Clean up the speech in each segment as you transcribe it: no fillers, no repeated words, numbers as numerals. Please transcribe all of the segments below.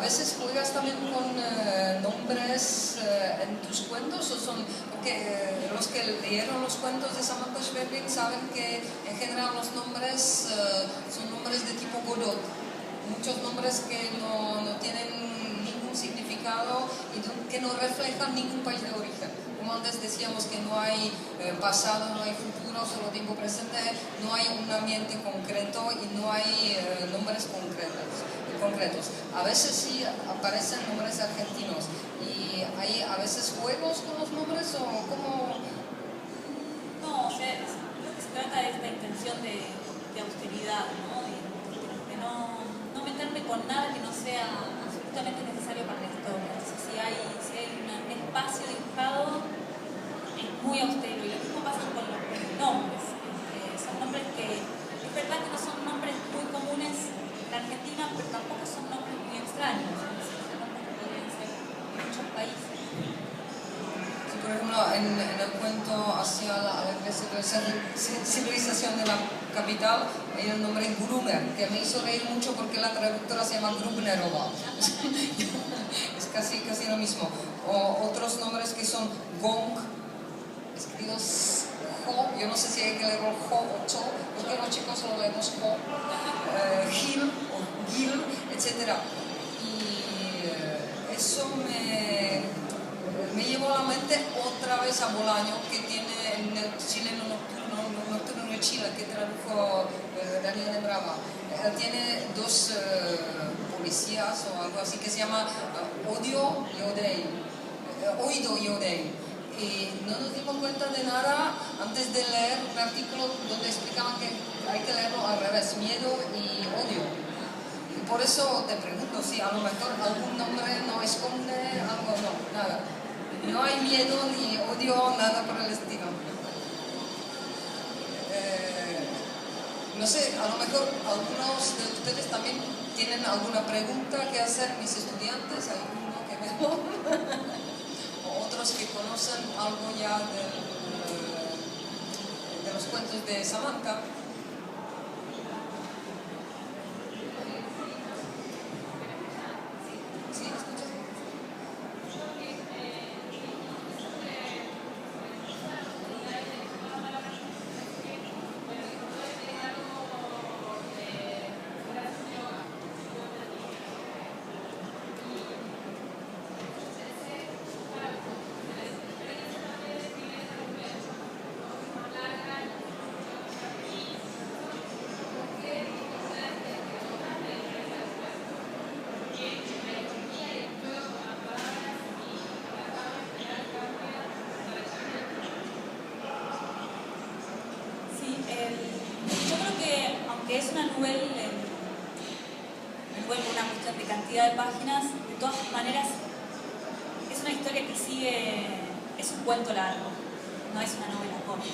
veces juegas también con nombres en tus cuentos, o son, porque los que leyeron los cuentos de Samantha Schweblin saben que en general los nombres son nombres de tipo Godot, muchos nombres que no tienen ningún significado y que no reflejan ningún país de origen. Como antes decíamos que no hay pasado, no hay futuro, solo tiempo presente, no hay un ambiente concreto y no hay nombres concretos. A veces sí aparecen nombres argentinos y hay a veces juegos con los nombres o cómo... No, o sea, lo que se trata es la intención de austeridad, ¿no? De no meterme con nada que no sea absolutamente necesario para la historia. Entonces, si hay un espacio dibujado, es muy austero. Y lo mismo pasa con los nombres. Son nombres que, es verdad que no son nombres muy comunes en Argentina, pero tampoco son nombres muy extraños. Son nombres que podrían ser en muchos países. Sí, por ejemplo, en el cuento hacia la civilización de la capital hay el nombre Gruner, que me hizo reír mucho porque la traductora se llama Grubnerova. Es casi lo mismo. O otros nombres que son Gong, escritos Jo, yo no sé si hay que leerlo Jo o Cho, porque los chicos solo leemos Jo, Gil o Gil, etc. Y eso me llevó a la mente otra vez a Bolaño, que tiene en el chileno Nocturno de Chile, que tradujo Daniel de Brava. Tiene dos policías o algo así que se llama Odio y Odei, Oído y Odei. Y no nos dimos cuenta de nada antes de leer un artículo donde explicaban que hay que leerlo al revés, miedo y odio. Y por eso te pregunto si a lo mejor algún nombre no esconde algo, no, nada. No hay miedo ni odio, nada por el estilo. No sé, a lo mejor algunos de ustedes también tienen alguna pregunta que hacer, mis estudiantes, hay uno que veo, o otros que conocen algo ya de los cuentos de Samantha. ¿Sí? ¿Escuchas? Yo creo que, aunque es una novela con una cuestión de cantidad de páginas, de todas maneras es una historia que sigue, es un cuento largo, no es una novela corta.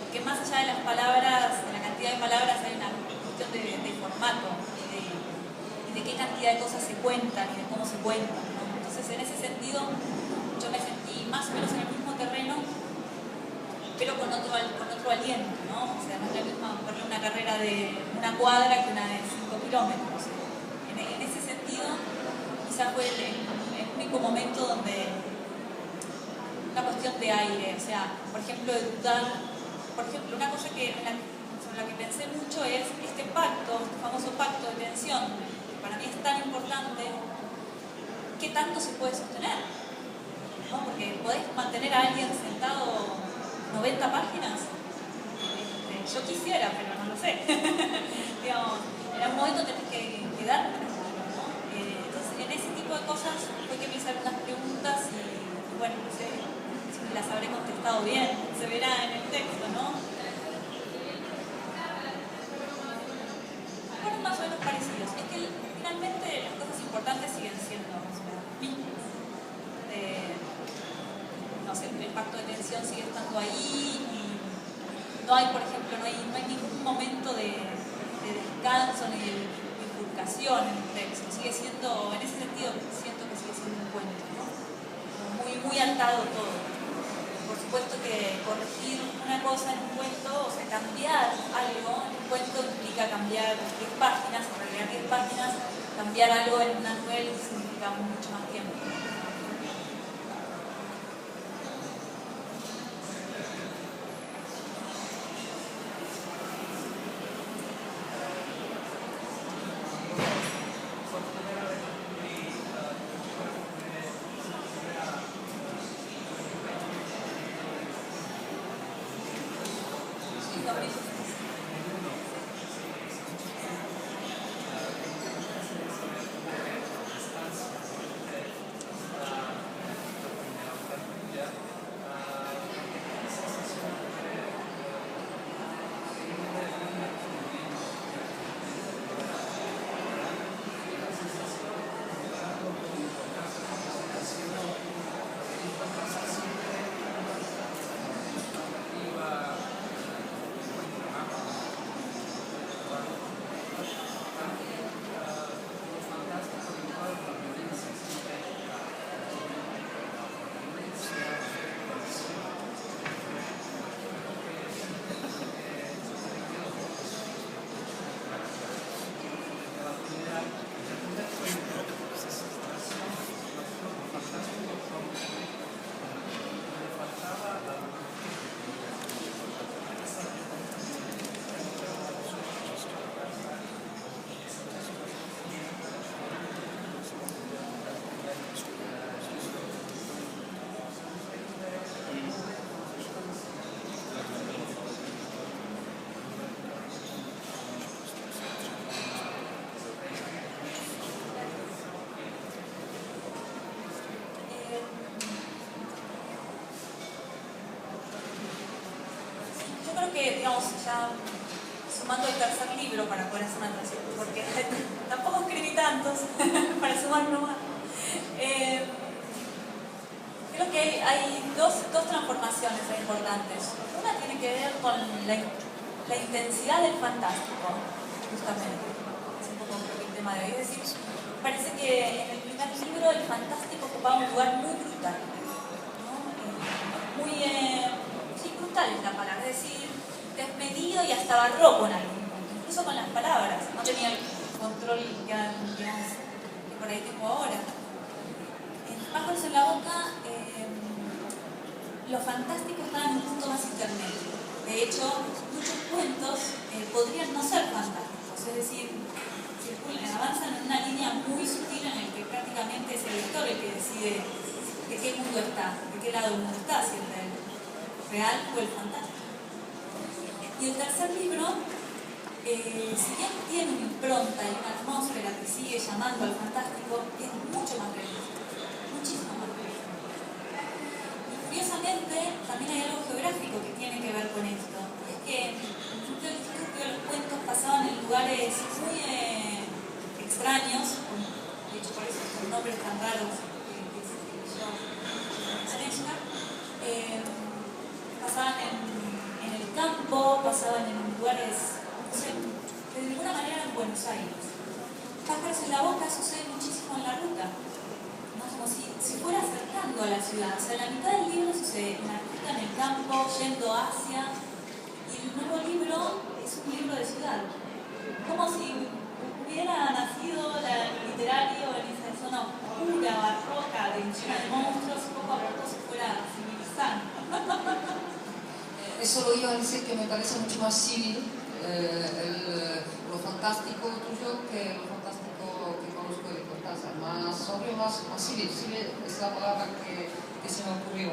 Porque más allá de las palabras, de la cantidad de palabras, hay una cuestión de formato y de qué cantidad de cosas se cuentan y de cómo se cuentan, ¿no? Entonces, en ese sentido, yo me sentí más o menos en el mismo terreno, pero con otro aliento, ¿no? O sea, no es la misma poner una carrera de una cuadra que una de 5 kilómetros. En ese sentido, quizás fue el único momento donde una cuestión de aire, o sea, por ejemplo, de dudar. Por ejemplo, una cosa sobre la que pensé mucho es este pacto, este famoso pacto de tensión, que para mí es tan importante, ¿qué tanto se puede sostener? ¿No? Porque podés mantener a alguien sentado 90 páginas. Yo quisiera, pero no lo sé. Digamos, en algún momento tenés que dar, ¿no? Entonces, en ese tipo de cosas fue que me hice algunas preguntas y bueno, no sé si las habré contestado bien, se verá en el texto, ¿no? Fueron más o menos parecidos. Es que finalmente las cosas importantes siguen siendo las mismas. No sé, el pacto de tensión sigue estando ahí y no hay, por ejemplo, no hay ningún momento de descanso ni de bifurcación en el texto. Sigue siendo, en ese sentido, siento que sigue siendo un cuento, ¿no? Muy atado todo. Por supuesto que corregir una cosa en un cuento, o sea, cambiar algo en un cuento implica cambiar 10 páginas, o agregar 10 páginas, cambiar algo en una novela significa lleva mucho más tiempo. Que, digamos, ya sumando el tercer libro para poder hacer una transición, porque tampoco escribí tantos para sumar uno más. Creo que hay dos transformaciones importantes. Una tiene que ver con la intensidad del fantástico, justamente. Es un poco creo que el tema de hoy. Es decir, parece que en el primer libro el fantástico ocupaba un lugar muy brutal, ¿no? Muy brutal es la palabra, es decir, desmedido y hasta barroco en algún punto, incluso con las palabras. No tenía el control que por ahí tengo ahora. En Pájaros en la boca, lo fantástico está en un punto más intermedio. De hecho, muchos cuentos podrían no ser fantásticos, es decir, avanzan en una línea muy sutil en la que prácticamente es el lector el que decide de qué mundo está, de qué lado del mundo está, si el real o el fantástico. Y el tercer libro, si bien tiene una impronta y una atmósfera que sigue llamando al fantástico, es mucho más realista, muchísimo más realista. Y curiosamente, también hay algo geográfico que tiene que ver con esto. Y es que en el principio los cuentos pasaban en lugares muy extraños, de hecho por eso son nombres tan raros que yo pasaban en el campo, pasaban en lugares, no sé, de ninguna manera en Buenos Aires. Pájaros en la boca sucede muchísimo en la ruta, ¿no? Como si fuera acercando a la ciudad. O sea, la mitad del libro sucede en la ruta, en el campo, yendo hacia, y el nuevo libro es un libro de ciudad. Como si hubiera nacido el literario en esa zona oscura, barroca, llena de monstruos, y poco a poco se fuera civilizando. Eso lo iba a decir, que me parece mucho más civil lo fantástico tuyo que lo fantástico que conozco de Cortázar. Más sobrio, más civil. Civil es la palabra que se me ocurrió.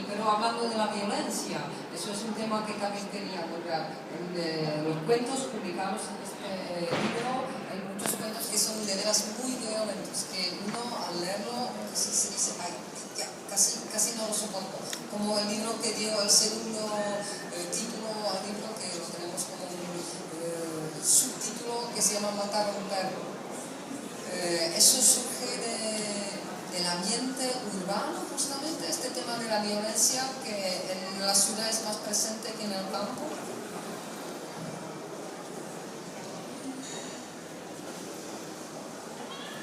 Pero hablando de la violencia, eso es un tema que también quería tocar. En los cuentos publicados en este libro hay muchos cuentos que son de veras muy violentos, que uno al leerlo se dice, ay, ya, casi no lo soporto. Como el libro que dio el segundo título al libro, que lo tenemos como un subtítulo que se llama Matar a un perro. Eso surge del ambiente urbano, justamente, este tema de la violencia que en la ciudad es más presente que en el campo.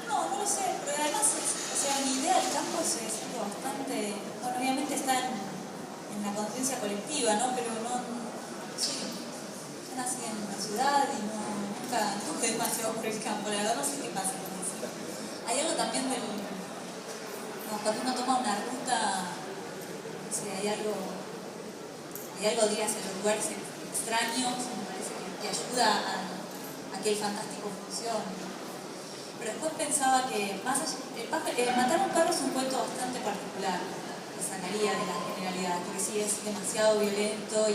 No lo sé, pero además, o sea, mi idea del campo es algo bastante, bueno, obviamente está en la conciencia colectiva, ¿no? Pero no, sí, yo nací en una ciudad y nunca demasiado por el campo, la verdad no sé qué pasa con eso. hay algo también del... No, cuando uno toma una ruta, no sé, hay algo de ir hacia los lugares extraños, me parece que ayuda a que el fantástico funcione. Pero después pensaba que Matar a un perro es un cuento bastante particular, que sacaría de la generalidad, porque sí es demasiado violento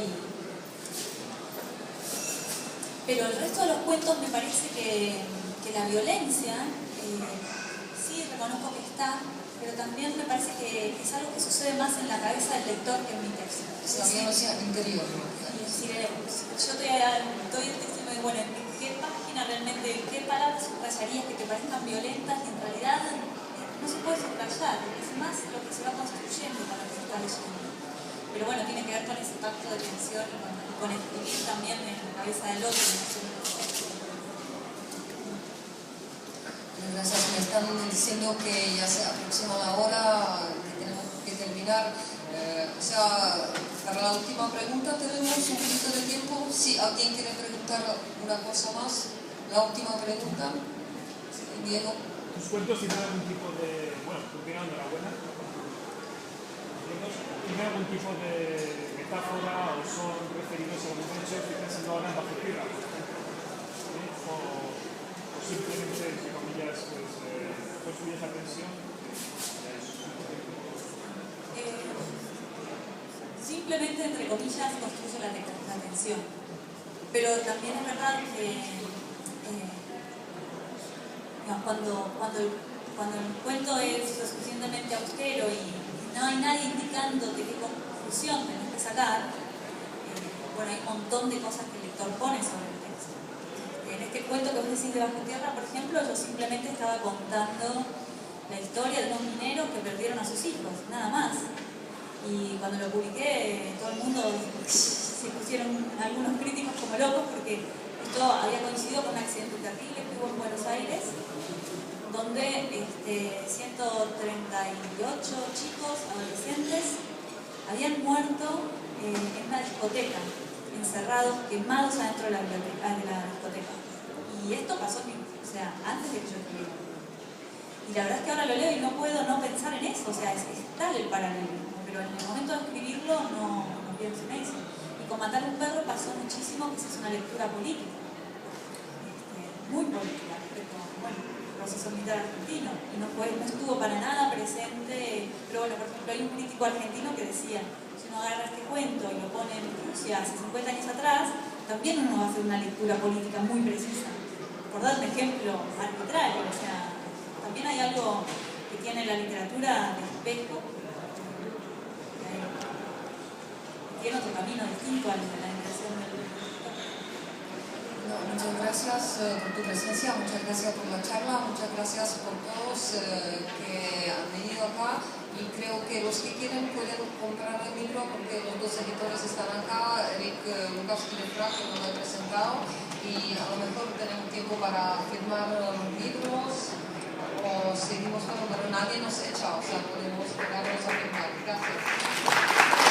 pero el resto de los cuentos me parece que la violencia, sí reconozco que está, pero también me parece que es algo que sucede más en la cabeza del lector que en mi texto. Es la violencia interior. Si yo te doy el texto y me digo, bueno, ¿en qué página realmente, qué palabras subrayarías que te parezcan violentas y en realidad no se puede subrayar? Es más lo que se va construyendo con lo que se está leyendo. Pero bueno, tiene que ver con ese pacto de tensión y con escribir también en la cabeza del otro. Gracias, me están diciendo que ya se aproxima la hora, que tenemos que terminar. Para la última pregunta tenemos un poquito de tiempo. Si alguien quiere preguntar una cosa más, la última pregunta. Diego. ¿Tus cuentos tienen algún tipo de... Bueno, primero enhorabuena. ¿Tienen algún tipo de metáfora o son referidos a algún hecho que están siendo ahora bajo tierra, por ejemplo? O simplemente, entre comillas, construyes la tensión? Simplemente, entre comillas, construyo la tensión. Pero también es verdad que cuando el cuento es lo suficientemente austero y no hay nadie indicándote qué conclusión tenés que sacar, bueno, hay un montón de cosas que el lector pone sobre el texto. En este cuento que vos decís de Bajo Tierra, por ejemplo, yo simplemente estaba contando la historia de unos mineros que perdieron a sus hijos, nada más. Y cuando lo publiqué, todo el mundo se pusieron algunos críticos como locos porque esto había coincidido con un accidente terrible que hubo en Buenos Aires, donde 138 chicos, adolescentes, habían muerto en una discoteca, encerrados, quemados adentro de la discoteca. Y esto pasó, antes de que yo escribiera. Y la verdad es que ahora lo leo y no puedo no pensar en eso, es tal el paralelismo, pero en el momento de escribirlo no pienso en eso. Y con Matar a un perro pasó muchísimo que se hizo una lectura política, muy política, respecto a, proceso militar argentino, y no estuvo para nada presente. Pero bueno, por ejemplo, hay un crítico argentino que decía, si uno agarra este cuento y lo pone en Rusia hace 50 años atrás, también uno va a hacer una lectura política muy precisa. Por dar un ejemplo arbitrario, también hay algo que tiene la literatura de espejo, que tiene otro camino distinto a la impresión del lector. Muchas gracias por tu presencia, muchas gracias por la charla, muchas gracias por todos que han venido acá, y creo que los que quieren pueden comprar el libro porque los dos editores están acá, Eric Lucas y Lefra, que nos lo he presentado, y a lo mejor tenemos tiempo para firmar los libros o seguimos, pero nadie nos echa, podemos quedarnos a firmar. Gracias.